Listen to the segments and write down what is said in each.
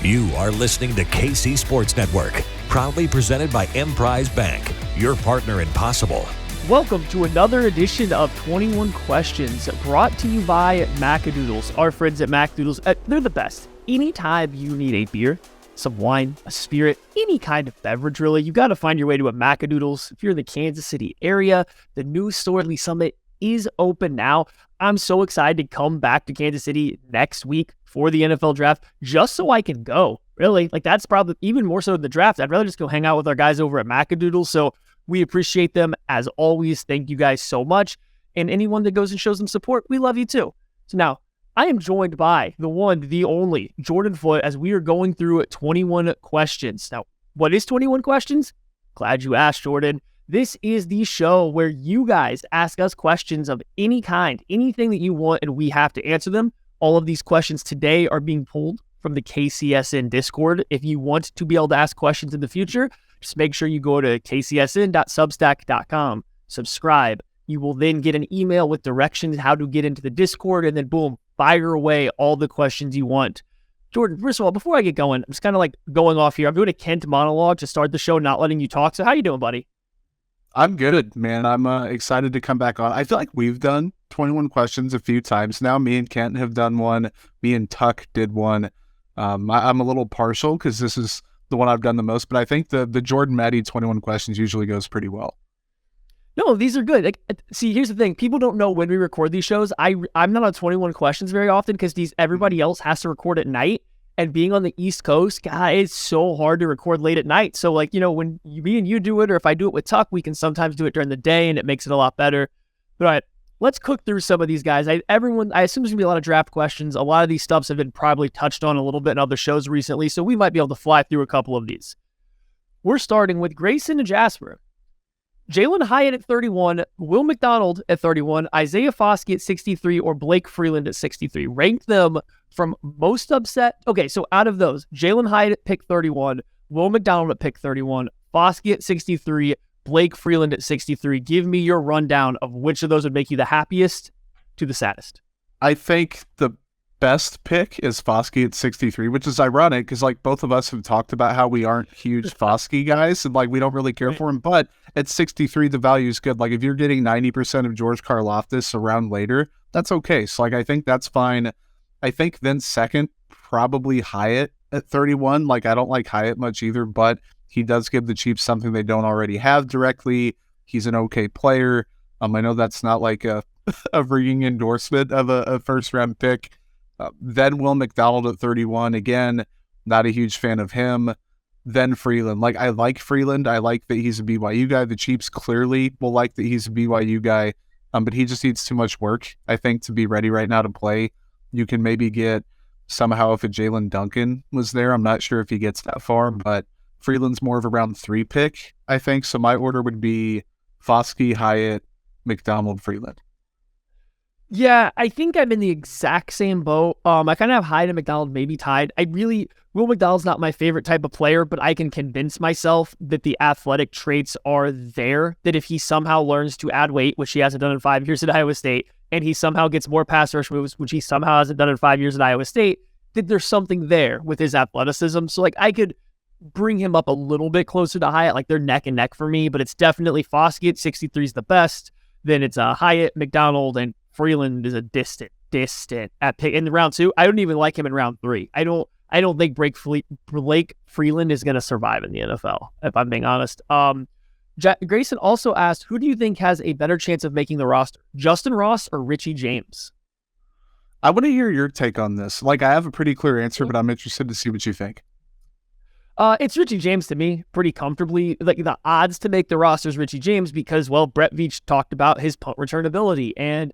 You are listening to KC Sports Network, proudly presented by Emprise Bank, your partner in possible. Welcome to another edition of 21 Questions, brought to you by Macadoodles. Our friends at Macadoodles, they're the best. Anytime you need a beer, some wine, a spirit, any kind of beverage really, you got to find your way to a Macadoodles. If you're in the Kansas City area, the new store at Lee Summit is open now. I'm so excited to come back to Kansas City next week for the NFL draft just so I can go. Really, like that's probably even more so than the draft. I'd rather just go hang out with our guys over at Macadoodles. So we appreciate them as always. Thank you guys so much. And anyone that goes and shows them support, we love you too. So now I am joined by the one, the only Jordan Foote as we are going through 21 questions. Now, what is 21 questions? Glad you asked, Jordan. This is the show where you guys ask us questions of any kind, anything that you want, and we have to answer them. All of these questions today are being pulled from the KCSN Discord. If you want to be able to ask questions in the future, just make sure you go to kcsn.substack.com, subscribe. You will then get an email with directions how to get into the Discord, and then boom, fire away all the questions you want. Jordan, first of all, before I get going, I'm just kind of like going off here. I'm doing a Kent monologue to start the show, not letting you talk. So how you doing, buddy? I'm good, man. I'm excited to come back on. I feel like we've done 21 questions a few times now. Me and Kent have done one. Me and Tuck did one. I'm a little partial because this is the one I've done the most, but I think the Jordan Maddie 21 questions usually goes pretty well. No, these are good. Like, see, here's the thing. People don't know when we record these shows. I'm not on 21 questions very often because everybody else has to record at night. And being on the East Coast, God, it's so hard to record late at night. So, like, you know, when me and you do it, or if I do it with Tuck, we can sometimes do it during the day, and it makes it a lot better. But all right, let's cook through some of these guys. I assume there's going to be a lot of draft questions. A lot of these stuffs have been probably touched on a little bit in other shows recently, so we might be able to fly through a couple of these. We're starting with Grayson and Jasper. Jalen Hyatt at 31, Will McDonald at 31, Isaiah Foskey at 63, or Blake Freeland at 63. Rank them from most upset. Okay, so out of those, Jalen Hyatt at pick 31, Will McDonald at pick 31, Foskey at 63, Blake Freeland at 63. Give me your rundown of which of those would make you the happiest to the saddest. I think the best pick is Foskey at 63, which is ironic because like both of us have talked about how we aren't huge Foskey guys and like we don't really care for him, but at 63 the value is good. Like if you're getting 90% of George Karlaftis around later, that's okay. So like I think that's fine. I think then second, probably Hyatt at 31. Like I don't like Hyatt much either, but he does give the Chiefs something they don't already have directly. He's an okay player. I know that's not like a ringing endorsement of a first round pick. Then Will McDonald at 31. Again, not a huge fan of him. Then Freeland. Like, I like Freeland. I like that he's a BYU guy. The Chiefs clearly will like that he's a BYU guy, but he just needs too much work, I think, to be ready right now to play. You can maybe get somehow if a Jalen Duncan was there. I'm not sure if he gets that far, but Freeland's more of a round 3 pick, I think. So my order would be Foskey, Hyatt, McDonald, Freeland. Yeah, I think I'm in the exact same boat. I kind of have Hyde and McDonald maybe tied. Will McDonald's not my favorite type of player, but I can convince myself that the athletic traits are there, that if he somehow learns to add weight, which he hasn't done in 5 years at Iowa State, and he somehow gets more pass rush moves, which he somehow hasn't done in 5 years at Iowa State, that there's something there with his athleticism. So like I could bring him up a little bit closer to Hyatt, like they're neck and neck for me, but it's definitely Foskey at 63 is the best. Then it's Hyatt, McDonald, and Freeland is a distant at pick in round 2. I don't even like him in round 3. I don't think Blake Freeland is going to survive in the NFL, if I'm being honest. Grayson also asked, who do you think has a better chance of making the roster, Justin Ross or Richie James? I want to hear your take on this. Like, I have a pretty clear answer, but I'm interested to see what you think. It's Richie James to me, pretty comfortably. Like the odds to make the roster is Richie James because, well, Brett Veach talked about his punt return ability, and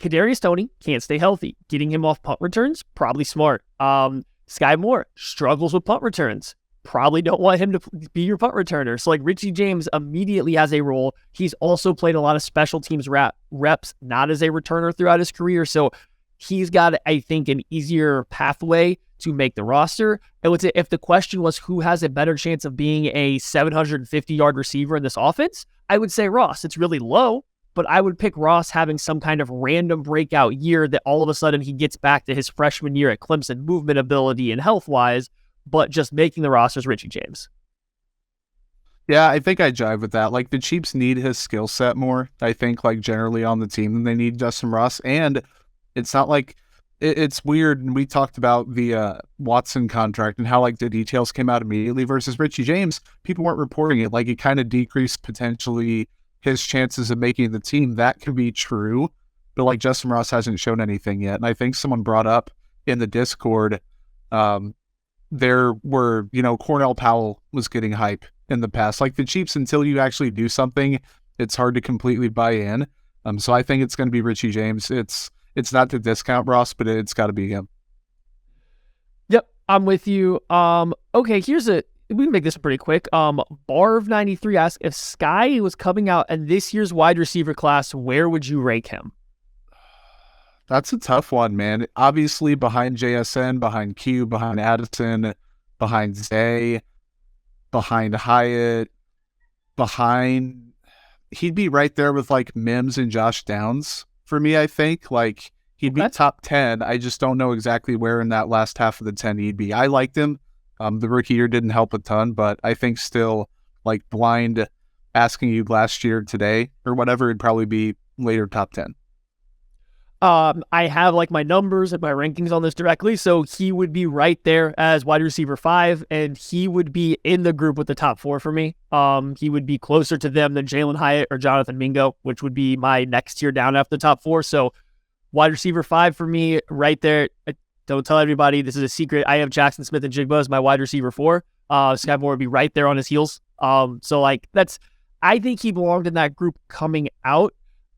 Kadarius Toney can't stay healthy. Getting him off punt returns, probably smart. Sky Moore struggles with punt returns. Probably don't want him to be your punt returner. So like Richie James immediately has a role. He's also played a lot of special teams reps, not as a returner throughout his career. So he's got, I think, an easier pathway to make the roster. I would say if the question was who has a better chance of being a 750-yard receiver in this offense, I would say Ross. It's really low, but I would pick Ross having some kind of random breakout year that all of a sudden he gets back to his freshman year at Clemson, movement ability and health-wise, but just making the roster is Richie James. Yeah, I think I jive with that. Like, the Chiefs need his skill set more, I think, like, generally on the team than they need Justin Ross. And it's not like it's weird. And we talked about the Watson contract and how, like, the details came out immediately versus Richie James. People weren't reporting it. Like, it kind of decreased potentially his chances of making the team. That could be true. But, like, Justin Ross hasn't shown anything yet. And I think someone brought up in the Discord, there were, Cornell Powell was getting hype in the past. Like, the Chiefs, until you actually do something, it's hard to completely buy in. So I think it's going to be Richie James. It's not to discount Ross, but it's got to be him. Yep, I'm with you. Okay, we can make this pretty quick. Barv93 asks, if Sky was coming out in this year's wide receiver class, where would you rank him? That's a tough one, man. Obviously behind JSN, behind Q, behind Addison, behind Zay, behind Hyatt, he'd be right there with like Mims and Josh Downs for me, I think. Like, he'd be top 10. I just don't know exactly where in that last half of the 10 he'd be. I liked him. The rookie year didn't help a ton, but I think still, like, blind asking you last year today or whatever, it'd probably be later top 10. I have like my numbers and my rankings on this directly, so he would be right there as wide receiver 5, and he would be in the group with the top 4 for me. He would be closer to them than Jalen Hyatt or Jonathan Mingo, which would be my next tier down after the top 4. So wide receiver 5 for me, right there. Don't tell everybody, this is a secret. I have Jackson Smith and Jigba as my wide receiver 4. Sky Moore would be right there on his heels. So like I think he belonged in that group coming out.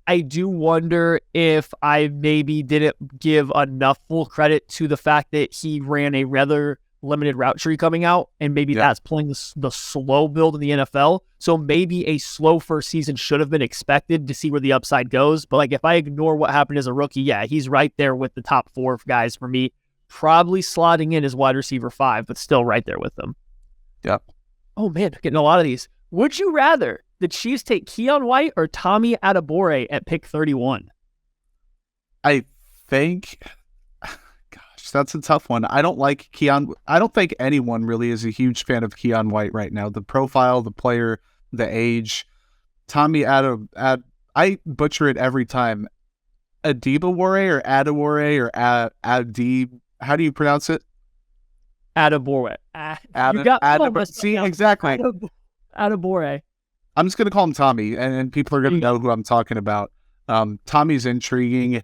I do wonder if I maybe didn't give enough full credit to the fact that he ran a rather limited route tree coming out, and maybe that's playing the slow build in the NFL. So maybe a slow first season should have been expected to see where the upside goes. But like, if I ignore what happened as a rookie, yeah, he's right there with the top 4 guys for me, probably slotting in as wide receiver 5, but still right there with them. Yep. Oh man, getting a lot of these. Would you rather the Chiefs take Keon White or Tommy Adebawore at pick 31? I think, gosh, that's a tough one. I don't like Keon. I don't think anyone really is a huge fan of Keon White right now. The profile, the player, the age. Tommy I butcher it every time. Adebawore or Adewore or Adib. How do you pronounce it? Adebawore. You got see, exactly. Adebawore. I'm just going to call him Tommy, and people are going to know who I'm talking about. Tommy's intriguing.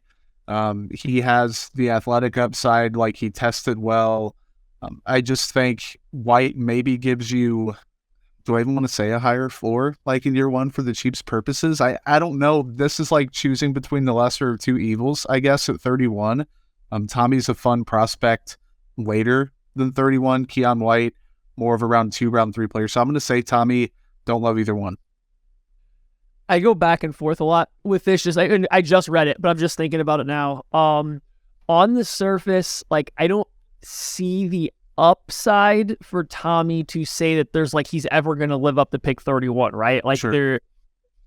He has the athletic upside, like, he tested well. I just think White maybe gives you, do I even want to say a higher floor, like, in year 1 for the Chiefs' purposes? I don't know. This is like choosing between the lesser of two evils, I guess, at 31. Tommy's a fun prospect later than 31. Keon White, more of a round 2, round 3 player. So I'm going to say Tommy. Don't love either one. I go back and forth a lot with this. I just read it, but I'm just thinking about it now. On the surface, like, I don't see the upside for Tommy to say that there's like he's ever going to live up to pick 31, right? Like, sure.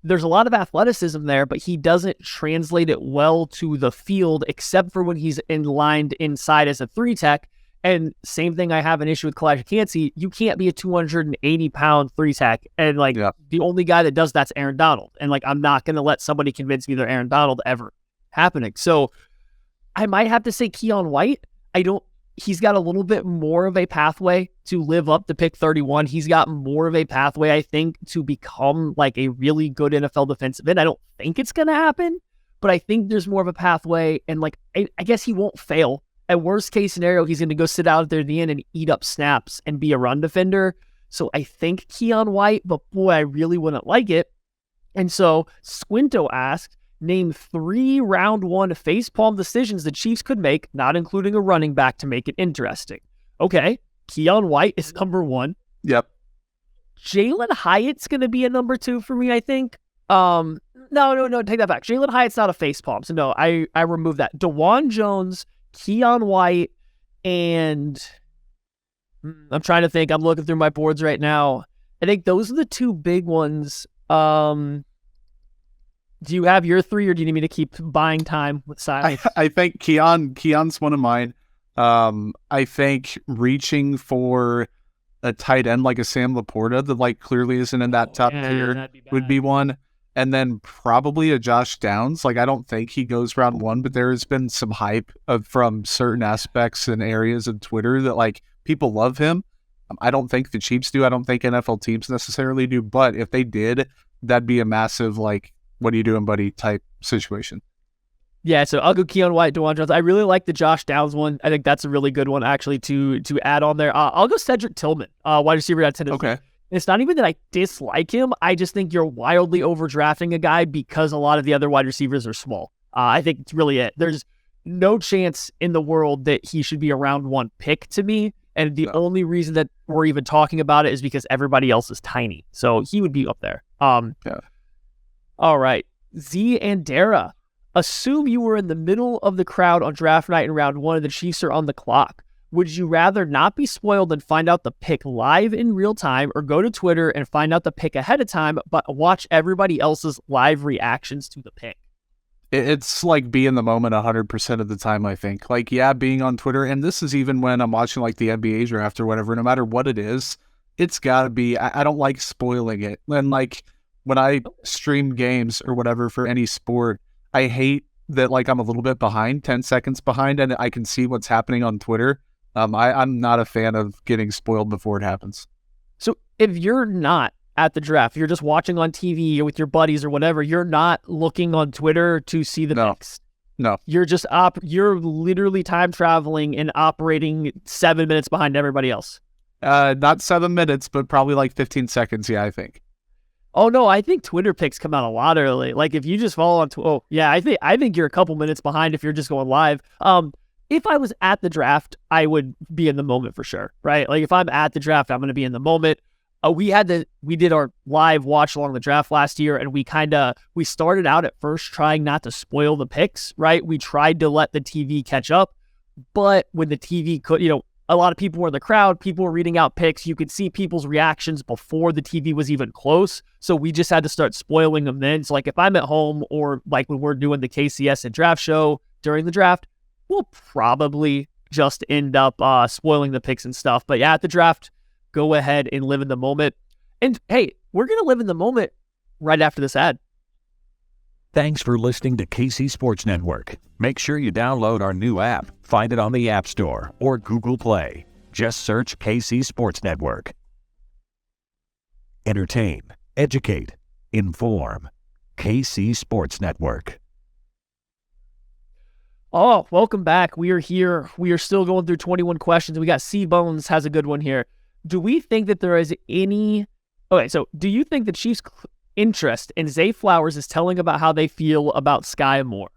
There's a lot of athleticism there, but he doesn't translate it well to the field, except for when he's lined inside as a 3-tech. And same thing, I have an issue with Kalijah Kancey. You can't be a 280-pound 3-tech. And, like, the only guy that does that's Aaron Donald. And, like, I'm not going to let somebody convince me they're Aaron Donald ever happening. So I might have to say Keon White. He's got a little bit more of a pathway to live up to pick 31. He's got more of a pathway, I think, to become, like, a really good NFL defensive end. I don't think it's going to happen, but I think there's more of a pathway. And, like, I guess he won't fail. At worst case scenario, he's going to go sit out there at the end and eat up snaps and be a run defender. So I think Keon White, but boy, I really wouldn't like it. And so Squinto asked, name 3 round 1 facepalm decisions the Chiefs could make, not including a running back, to make it interesting. Okay, Keon White is number 1. Yep. Jalen Hyatt's going to be a number 2 for me, I think. No, take that back. Jalen Hyatt's not a facepalm, so no, I remove that. DeJuan Jones, Keon White, and I'm trying to think. I'm looking through my boards right now. I think those are the 2 big ones. Do you have your 3, or do you need me to keep buying time with silence? I think Keon's one of mine. I think reaching for a tight end like a Sam Laporta that like clearly isn't in that top tier would be one. And then probably a Josh Downs. Like I don't think he goes round one, but there has been some hype from certain aspects and areas of Twitter that like people love him. I don't think the Chiefs do. I don't think NFL teams necessarily do. But if they did, that'd be a massive like, what are you doing, buddy? Type situation. Yeah, so I'll go Keon White, DeJuan Jones. I really like the Josh Downs one. I think that's a really good one, actually, to add on there. I'll go Cedric Tillman, wide receiver at Tennessee. Okay. It's not even that I dislike him. I just think you're wildly overdrafting a guy because a lot of the other wide receivers are small. I think it's really it. There's no chance in the world that he should be a round one pick to me. And the only reason that we're even talking about it is because everybody else is tiny. So he would be up there. Yeah. All right. Z and Dara. Assume you were in the middle of the crowd on draft night in round one and the Chiefs are on the clock. Would you rather not be spoiled and find out the pick live in real time, or go to Twitter and find out the pick ahead of time, but watch everybody else's live reactions to the pick? It's like be in the moment 100% of the time, I think. Like, yeah, being on Twitter, and this is even when I'm watching like the NBA draft or whatever, no matter what it is, it's got to be, I don't like spoiling it. And like when I stream games or whatever for any sport, I hate that like I'm a little bit behind, 10 seconds behind, and I can see what's happening on Twitter. I'm not a fan of getting spoiled before it happens. So if you're not at the draft, you're just watching on TV or with your buddies or whatever, you're not looking on Twitter to see the picks. No. You're just you're literally time traveling and operating 7 minutes behind everybody else. Not 7 minutes, but probably like 15 seconds. Yeah, I think. Oh no, I think Twitter picks come out a lot early. Like if you just follow on I think you're a couple minutes behind if you're just going live. If I was at the draft, I would be in the moment for sure, right? Like if I'm at the draft, I'm going to be in the moment. We did our live watch along the draft last year, and we started out at first trying not to spoil the picks, right? We tried to let the TV catch up, but when the TV could, a lot of people were in the crowd, people were reading out picks. You could see people's reactions before the TV was even close. So we just had to start spoiling them then. So like if I'm at home or like when we're doing the KCSN draft show during the draft, we'll probably just end up spoiling the picks and stuff. But yeah, at the draft, go ahead and live in the moment. And hey, we're going to live in the moment right after this ad. Thanks for listening to KC Sports Network. Make sure you download our new app. Find it on the App Store or Google Play. Just search KC Sports Network. Entertain, educate, inform. KC Sports Network. Oh, welcome back. We are here. We are still going through 21 questions. We got C-Bones has a good one here. Do we think that there is any... Okay, so do you think the Chiefs' interest in Zay Flowers is telling about how they feel about Sky Moore?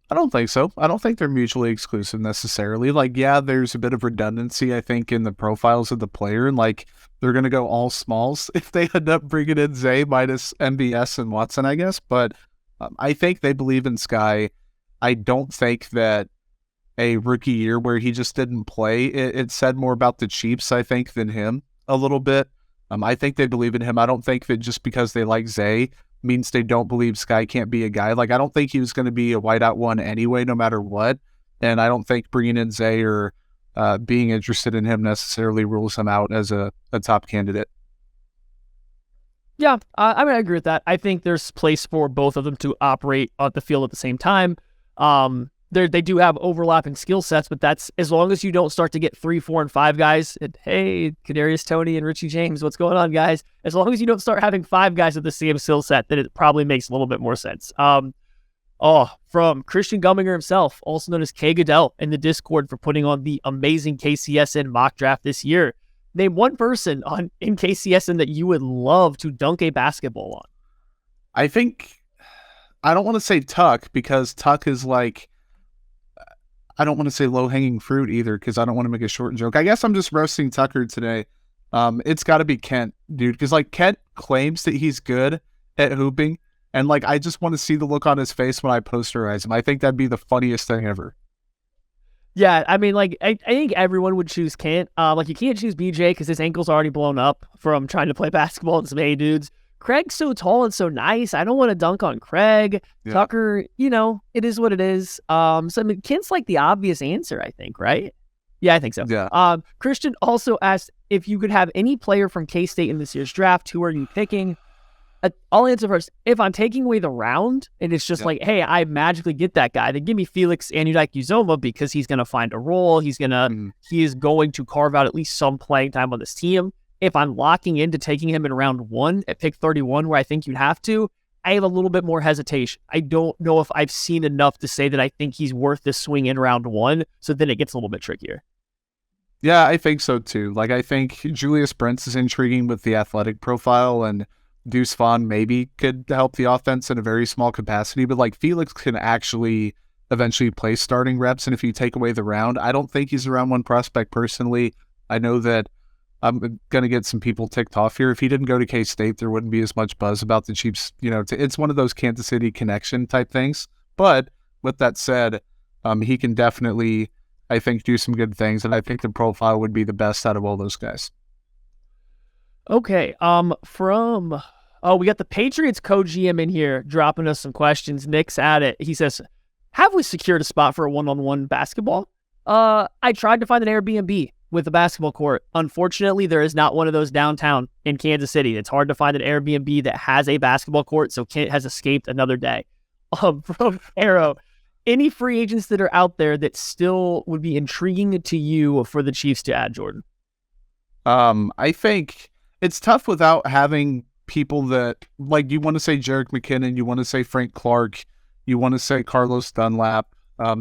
I don't think so. I don't think they're mutually exclusive necessarily. Like, yeah, there's a bit of redundancy, I think, in the profiles of the player. And, like, they're going to go all smalls if they end up bringing in Zay minus MBS and Watson, I guess. But I think they believe in Sky. I don't think that a rookie year where he just didn't play, it said more about the Chiefs, I think, than him a little bit. I think they believe in him. I don't think that just because they like Zay means they don't believe Sky can't be a guy. Like, I don't think he was going to be a wideout one anyway, no matter what. And I don't think bringing in Zay or being interested in him necessarily rules him out as a top candidate. Yeah, I mean, I agree with that. I think there's place for both of them to operate on the field at the same time. They do have overlapping skill sets, but that's as long as you don't start to get 3, 4, and 5 guys. And hey, Kadarius Toney and Richie James, what's going on, guys? As long as you don't start having 5 guys with the same skill set, then it probably makes a little bit more sense. From Christian Gumminger himself, also known as K. Goodell, in the Discord for putting on the amazing KCSN mock draft this year. Name one person in KCSN that you would love to dunk a basketball on. I don't want to say Tuck because Tuck is like, I don't want to say low-hanging fruit either because I don't want to make a short joke. I guess I'm just roasting Tucker today. It's got to be Kent, dude, because like Kent claims that he's good at hooping, and like I just want to see the look on his face when I posterize him. I think that'd be the funniest thing ever. Yeah, I mean, like I think everyone would choose Kent. Like you can't choose BJ because his ankle's already blown up from trying to play basketball with some A dudes. Craig's so tall and so nice. I don't want to dunk on Craig. Yeah. Tucker, it is what it is. So I mean, Kent's like the obvious answer, I think, right? Yeah, I think so. Yeah. Christian also asked if you could have any player from K-State in this year's draft, who are you picking? I'll answer first. If I'm taking away the round and it's just like, hey, I magically get that guy, then give me Felix Anudike-Uzomah because he's going to find a role. He is going to carve out at least some playing time on this team. If I'm locking into taking him in round 1 at pick 31, where I think you'd have to, I have a little bit more hesitation. I don't know if I've seen enough to say that I think he's worth this swing in round 1. So then it gets a little bit trickier. Yeah, I think so too. Like, I think Julius Brents is intriguing with the athletic profile, and Deuce Vaughn maybe could help the offense in a very small capacity, but like Felix can actually eventually play starting reps. And if you take away the round, I don't think he's a round 1 prospect personally. I know that I'm going to get some people ticked off here. If he didn't go to K-State, there wouldn't be as much buzz about the Chiefs. It's one of those Kansas City connection type things. But with that said, he can definitely, I think, do some good things. And I think the profile would be the best out of all those guys. Okay. We got the Patriots co-GM in here dropping us some questions. Nick's at it. He says, have we secured a spot for a one-on-one basketball? I tried to find an Airbnb with a basketball court. Unfortunately, there is not one of those downtown in Kansas City. It's hard to find an Airbnb that has a basketball court, so Kent has escaped another day. From Arrow, any free agents that are out there that still would be intriguing to you for the Chiefs to add, Jordan? I think it's tough without having people that, like, you want to say Jerick McKinnon, you want to say Frank Clark, you want to say Carlos Dunlap.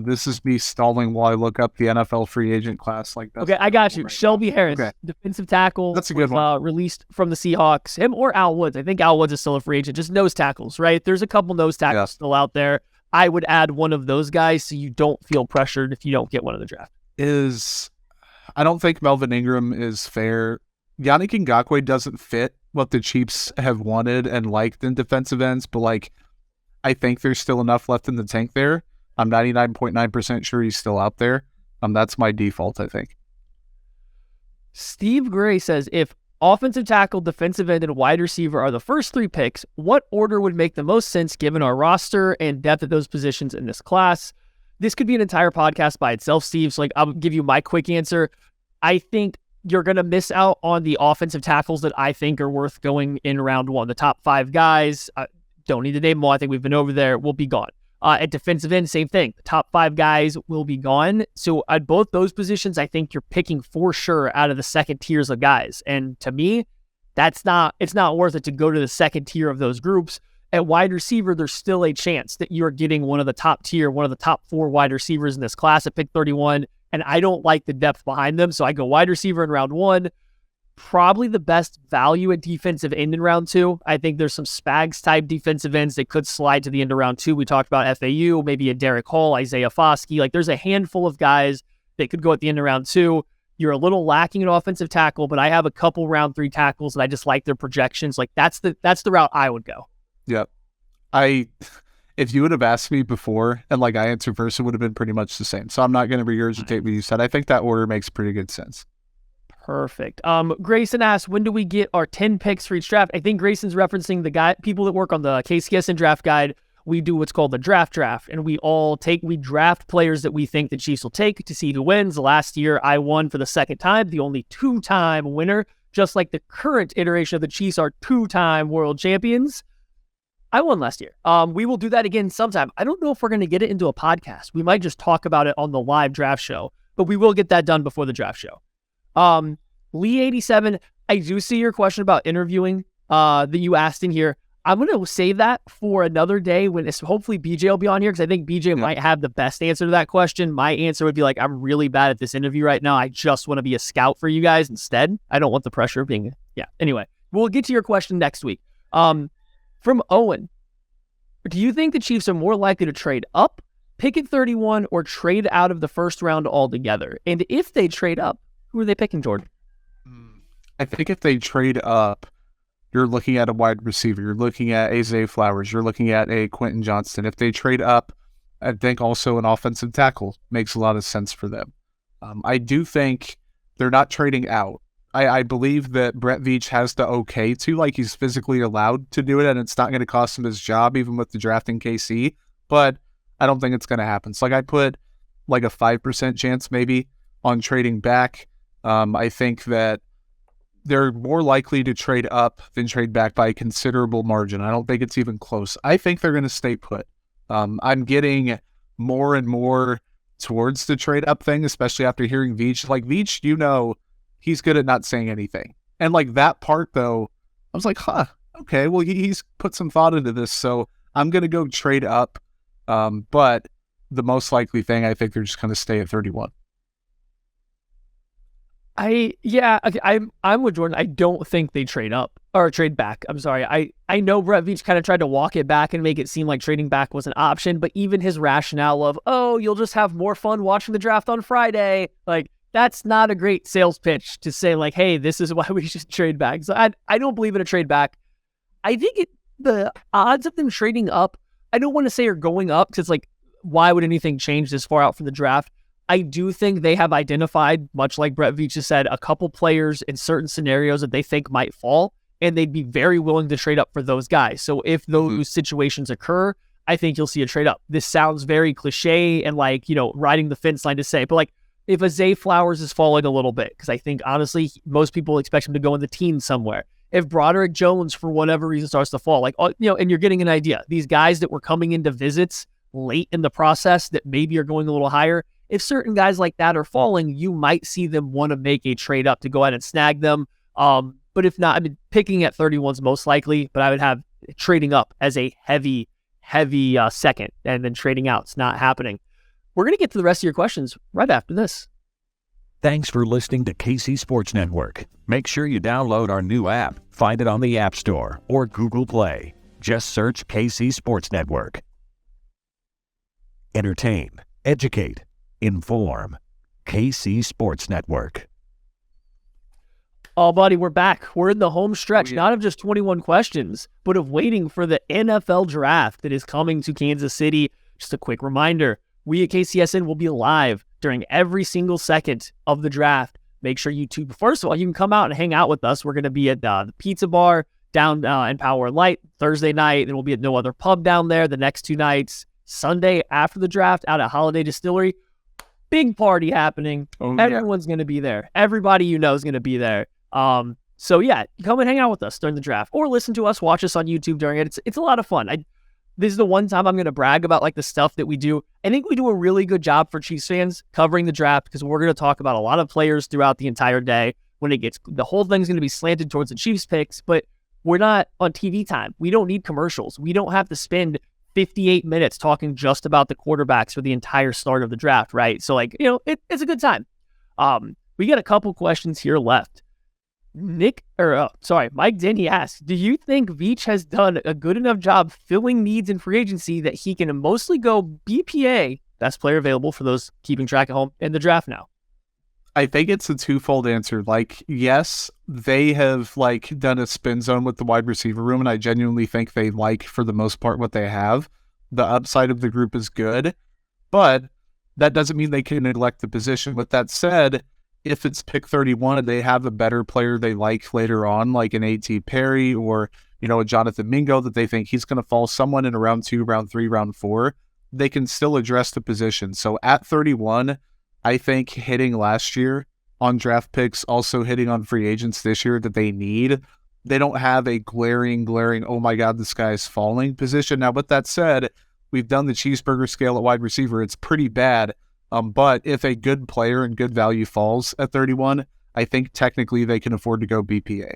This is me stalling while I look up the NFL free agent class. Okay, I got you. Right, Shelby Harris, defensive tackle. That's a good one. Released from the Seahawks. Him or Al Woods. I think Al Woods is still a free agent. Just nose tackles, right? There's a couple nose tackles still out there. I would add one of those guys so you don't feel pressured if you don't get one in the draft. I don't think Melvin Ingram is fair. Yannick Ngakoue doesn't fit what the Chiefs have wanted and liked in defensive ends, but I think there's still enough left in the tank there. I'm 99.9% sure he's still out there. That's my default, I think. Steve Gray says, if offensive tackle, defensive end, and wide receiver are the first 3 picks, what order would make the most sense given our roster and depth at those positions in this class? This could be an entire podcast by itself, Steve. So I'll give you my quick answer. I think you're going to miss out on the offensive tackles that I think are worth going in round 1. The top 5 guys, don't need to name them all. I think we've been over there, will be gone. At defensive end, same thing. The top 5 guys will be gone. So at both those positions, I think you're picking for sure out of the second tiers of guys. And to me, it's not worth it to go to the second tier of those groups. At wide receiver, there's still a chance that you're getting one of the top 4 wide receivers in this class at pick 31. And I don't like the depth behind them. So I go wide receiver in round 1. Probably the best value at defensive end in round 2. I think there's some Spags type defensive ends that could slide to the end of round 2. We talked about FAU, maybe a Derek Hall, Isaiah Foskey. There's a handful of guys that could go at the end of round 2. You're a little lacking an offensive tackle, but I have a couple round 3 tackles and I just like their projections. That's the route I would go. Yep. If you would have asked me before and I answered first, it would have been pretty much the same. So I'm not going to regurgitate what you said. I think that order makes pretty good sense. Perfect. Grayson asks, when do we get our 10 picks for each draft? I think Grayson's referencing the people that work on the KCSN draft guide. We do what's called the draft, and we draft players that we think the Chiefs will take to see who wins. Last year, I won for the second time, the only 2-time winner, just like the current iteration of the Chiefs are 2-time world champions. I won last year. We will do that again sometime. I don't know if we're going to get it into a podcast. We might just talk about it on the live draft show, but we will get that done before the draft show. Lee87, I do see your question about interviewing that you asked in here. I'm going to save that for another day when hopefully BJ will be on here because I think BJ might have the best answer to that question. My answer would be I'm really bad at this interview right now. I just want to be a scout for you guys instead. I don't want the pressure of being, Anyway, we'll get to your question next week. From Owen, do you think the Chiefs are more likely to trade up, pick at 31, or trade out of the first round altogether? And if they trade up, who are they picking, Jordan? I think if they trade up, you're looking at a wide receiver. You're looking at Isaiah Flowers. You're looking at a Quentin Johnston. If they trade up, I think also an offensive tackle makes a lot of sense for them. I do think they're not trading out. I believe that Brett Veach has the okay to, like he's physically allowed to do it, and it's not going to cost him his job, even with the draft in KC. But I don't think it's going to happen. So like I put like a 5% chance maybe on trading back. I think that they're more likely to trade up than trade back by a considerable margin. I don't think it's even close. I think they're going to stay put. I'm getting more and more towards the trade up thing, especially after hearing Veach. Like Veach, he's good at not saying anything. And like that part though, I was like, okay, well he's put some thought into this. So I'm going to go trade up. But the most likely thing, I think they're just going to stay at 31. I'm with Jordan. I don't think they trade up or trade back. I'm sorry. I know Brett Veach kind of tried to walk it back and make it seem like trading back was an option, but even his rationale of, you'll just have more fun watching the draft on Friday, like that's not a great sales pitch to say like, hey, this is why we should trade back. So I don't believe in a trade back. I think the odds of them trading up, I don't want to say are going up because like, why would anything change this far out from the draft? I do think they have identified, much like Brett Veach has said, a couple players in certain scenarios that they think might fall, and they'd be very willing to trade up for those guys. So if those situations occur, I think you'll see a trade up. This sounds very cliche and like, riding the fence line to say, but like if a Zay Flowers is falling a little bit, because I think honestly, most people expect him to go in the teens somewhere. If Broderick Jones, for whatever reason, starts to fall, like, and you're getting an idea, these guys that were coming into visits late in the process that maybe are going a little higher, if certain guys like that are falling, you might see them want to make a trade up to go ahead and snag them. But if not, I mean, picking at 31 is most likely, but I would have trading up as a heavy second, and then trading out. It's not happening. We're going to get to the rest of your questions right after this. Thanks for listening to KC Sports Network. Make sure you download our new app. Find it on the App Store or Google Play. Just search KC Sports Network. Entertain, educate, inform. KC Sports Network. Oh, buddy, we're back. We're in the home stretch, not of just 21 questions, but of waiting for the NFL draft that is coming to Kansas City. Just a quick reminder, we at KCSN will be live during every single second of the draft. Make sure first of all, you can come out and hang out with us. We're going to be at the Pizza Bar down in Power and Light Thursday night, and we'll be at No Other Pub down there the next 2 nights. Sunday after the draft out at Holiday Distillery. Big party happening. Everyone's going to be there. Everybody you know is going to be there. So yeah, come and hang out with us during the draft, or listen to us, watch us on YouTube during it. It's a lot of fun. This is the one time I'm going to brag about like the stuff that we do. I think we do a really good job for Chiefs fans covering the draft, because we're going to talk about a lot of players throughout the entire day. The whole thing's going to be slanted towards the Chiefs picks, but we're not on TV time. We don't need commercials. We don't have to spend 58 minutes talking just about the quarterbacks for the entire start of the draft, right? So like, it's a good time. We got a couple questions here left. Mike Denny asks, do you think Veach has done a good enough job filling needs in free agency that he can mostly go BPA, best player available for those keeping track at home, in the draft now? I think it's a twofold answer. Like, yes, they have like done a spin zone with the wide receiver room, and I genuinely think they like, for the most part, what they have. The upside of the group is good, but that doesn't mean they can neglect the position. With that said, if it's pick 31 and they have a better player they like later on, like an A.T. Perry or, a Jonathan Mingo that they think he's going to fall someone in round 2, round 3, round 4, they can still address the position. So at 31, I think hitting last year on draft picks, also hitting on free agents this year that they need. They don't have a glaring, oh my God, this guy is falling position. Now, with that said, we've done the cheeseburger scale at wide receiver. It's pretty bad. But if a good player and good value falls at 31, I think technically they can afford to go BPA.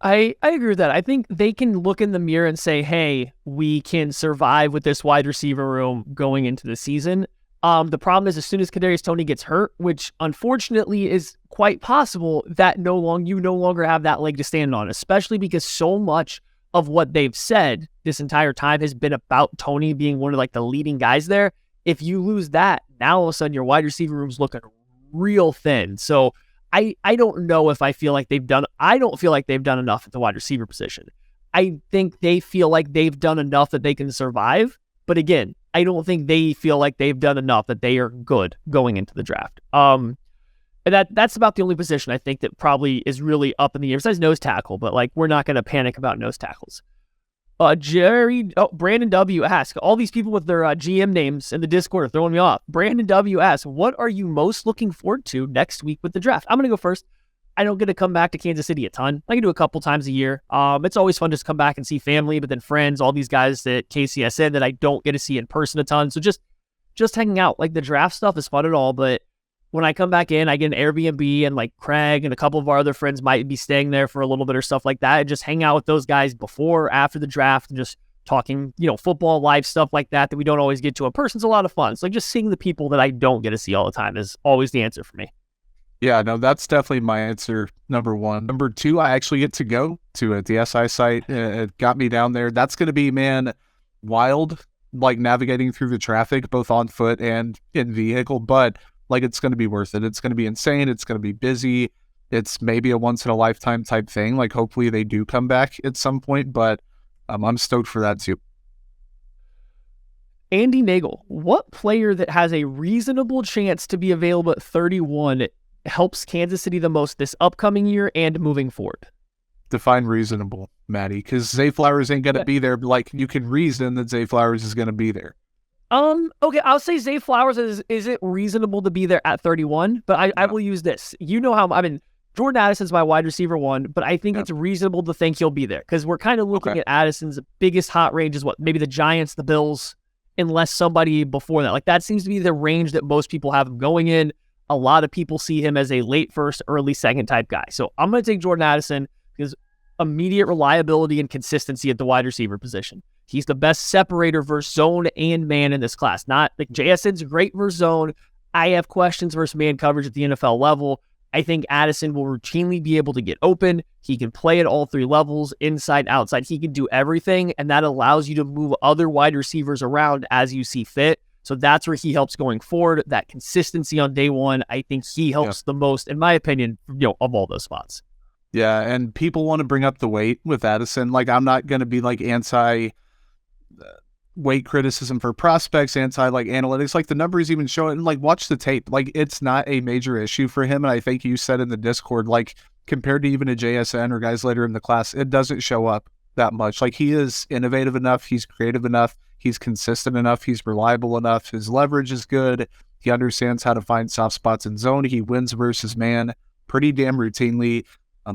I agree with that. I think they can look in the mirror and say, hey, we can survive with this wide receiver room going into the season. The problem is, as soon as Kadarius Toney gets hurt, which unfortunately is quite possible, that you no longer have that leg to stand on, especially because so much of what they've said this entire time has been about Toney being one of like the leading guys there. If you lose that, now all of a sudden your wide receiver room's looking real thin. So I don't know if I don't feel like they've done enough at the wide receiver position. I think they feel like they've done enough that they can survive. But again, I don't think they feel like they've done enough that they are good going into the draft. And that's about the only position I think that probably is really up in the air besides nose tackle, but like we're not going to panic about nose tackles. Brandon W asks, all these people with their GM names in the Discord are throwing me off. Brandon W asks, what are you most looking forward to next week with the draft? I'm going to go first. I don't get to come back to Kansas City a ton. I can do a couple times a year. It's always fun just to come back and see family, but then friends, all these guys at KCSN that I don't get to see in person a ton. So just hanging out. Like the draft stuff is fun and all, but when I come back in, I get an Airbnb and like Craig and a couple of our other friends might be staying there for a little bit or stuff like that. And just hang out with those guys before or after the draft and just talking, football, live stuff like that we don't always get to in person. It's a lot of fun. So like just seeing the people that I don't get to see all the time is always the answer for me. Yeah, no, that's definitely my answer, number one. Number two, I actually get to go to it. The SI site, it got me down there. That's going to be, man, wild, like navigating through the traffic, both on foot and in vehicle, but like it's going to be worth it. It's going to be insane. It's going to be busy. It's maybe a once-in-a-lifetime type thing. Like hopefully they do come back at some point, but I'm stoked for that too. Andy Nagel, what player that has a reasonable chance to be available at 31 helps Kansas City the most this upcoming year and moving forward? Define reasonable, Maddie, because Zay Flowers ain't going to be there. But like you can reason that Zay Flowers is going to be there. Okay, I'll say Zay Flowers is it reasonable to be there at 31, but I will use this. Jordan Addison's my wide receiver one, but I think it's reasonable to think he'll be there because we're kind of looking at Addison's biggest hot range is what? Maybe the Giants, the Bills, unless somebody before that. Like that seems to be the range that most people have him going in. A lot of people see him as a late first, early second type guy. So I'm going to take Jordan Addison because immediate reliability and consistency at the wide receiver position. He's the best separator versus zone and man in this class. Not like JSN's great versus zone. I have questions versus man coverage at the NFL level. I think Addison will routinely be able to get open. He can play at all three levels, inside, outside. He can do everything, and that allows you to move other wide receivers around as you see fit. So that's where he helps going forward. That consistency on day one, I think he helps the most, in my opinion, of all those spots. Yeah, and people want to bring up the weight with Addison. Like I'm not going to be like anti weight criticism for prospects, anti like analytics, like the numbers even show it, and like watch the tape. Like it's not a major issue for him. And I think you said in the Discord, like compared to even a JSN or guys later in the class, it doesn't show up that much. Like he is innovative enough, he's creative enough, he's consistent enough, he's reliable enough, his leverage is good, he understands how to find soft spots in zone, he wins versus man pretty damn routinely.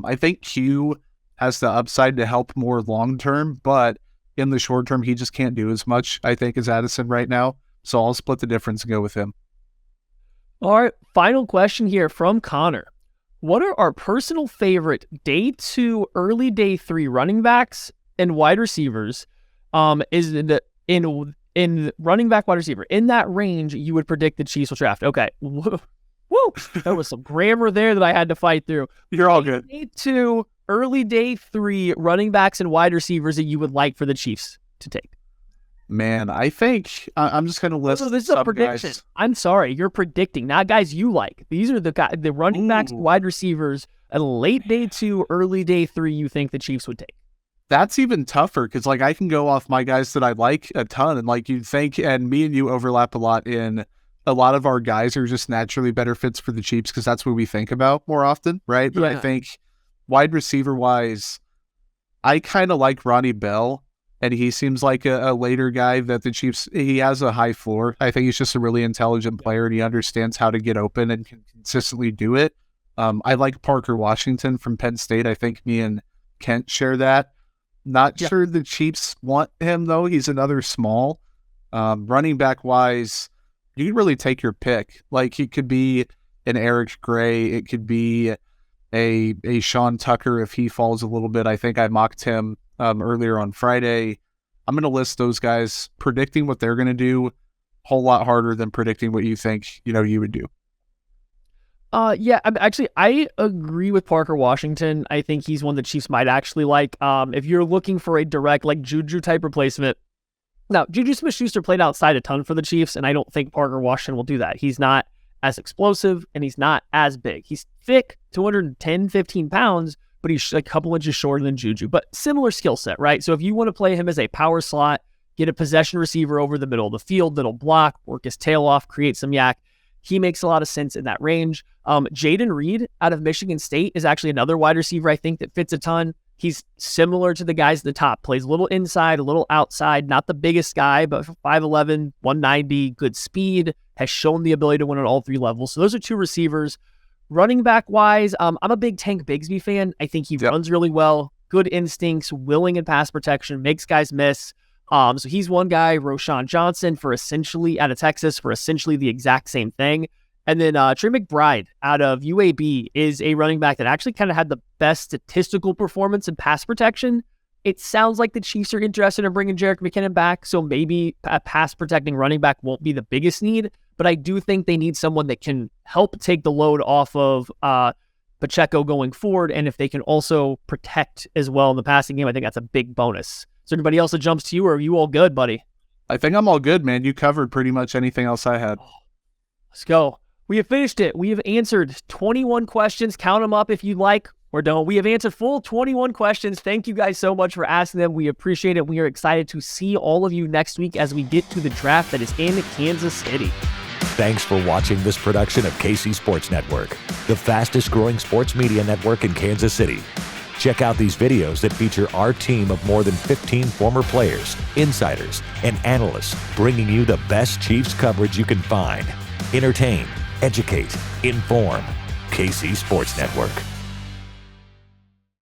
I think Q has the upside to help more long term, but in the short term, he just can't do as much, I think, as Addison right now. So I'll split the difference and go with him. All right, final question here from Connor. What are our personal favorite day 2, early day 3 running backs and wide receivers? Is in running back, wide receiver, in that range you would predict the Chiefs will draft? Okay. Woo! There was some grammar there that I had to fight through. You're all good. Day 2, early day 3 running backs and wide receivers that you would like for the Chiefs to take. Man, I think I'm just going to list. So this is a prediction. Guys. I'm sorry, you're predicting, not guys you like. These are the running backs, wide receivers, a late day 2, early day 3 you think the Chiefs would take. That's even tougher because like I can go off my guys that I like a ton, and like you'd think, and me and you overlap a lot in a lot of our guys are just naturally better fits for the Chiefs because that's what we think about more often, right? But I think wide receiver wise, I kind of like Ronnie Bell, and he seems like a later guy that the Chiefs, he has a high floor. I think he's just a really intelligent player, and he understands how to get open and can consistently do it. I like Parker Washington from Penn State. I think me and Kent share that. Not sure the Chiefs want him, though. He's another small. Running back wise, you can really take your pick. Like he could be an Eric Gray. It could be a Sean Tucker if he falls a little bit. I think I mocked him earlier on Friday. I'm going to list those guys. Predicting what they're going to do, whole lot harder than predicting what you think you would do. I agree with Parker Washington. I think he's one the Chiefs might actually like. If you're looking for a direct like Juju type replacement. Now, Juju Smith-Schuster played outside a ton for the Chiefs, and I don't think Parker Washington will do that. He's not as explosive, and he's not as big. He's thick, 210, 15 pounds, but he's like a couple inches shorter than Juju. But similar skill set, right? So if you want to play him as a power slot, get a possession receiver over the middle of the field that'll block, work his tail off, create some yak, He makes a lot of sense in that range. Jaden Reed out of Michigan State is actually another wide receiver I think that fits a ton. He's similar to the guys at the top, plays a little inside, a little outside, not the biggest guy, but 5'11", 190, good speed, has shown the ability to win on all three levels. So those are two receivers. Running back wise, I'm a big Tank Bigsby fan. I think he runs really well, good instincts, willing in pass protection, makes guys miss. So he's one guy. Roshan Johnson out of Texas for essentially the exact same thing. And then Trey McBride out of UAB is a running back that actually kind of had the best statistical performance in pass protection. It sounds like the Chiefs are interested in bringing Jerick McKinnon back, so maybe a pass protecting running back won't be the biggest need, but I do think they need someone that can help take the load off of Pacheco going forward, and if they can also protect as well in the passing game, I think that's a big bonus. Is there anybody else that jumps to you, or are you all good, buddy? I think I'm all good, man. You covered pretty much anything else I had. Let's go. We have finished it. We have answered 21 questions. Count them up if you like or don't. We have answered full 21 questions. Thank you guys so much for asking them. We appreciate it. We are excited to see all of you next week as we get to the draft that is in Kansas City. Thanks for watching this production of KC Sports Network, the fastest growing sports media network in Kansas City. Check out these videos that feature our team of more than 15 former players, insiders, and analysts bringing you the best Chiefs coverage you can find. Entertain, educate, inform. KC Sports Network.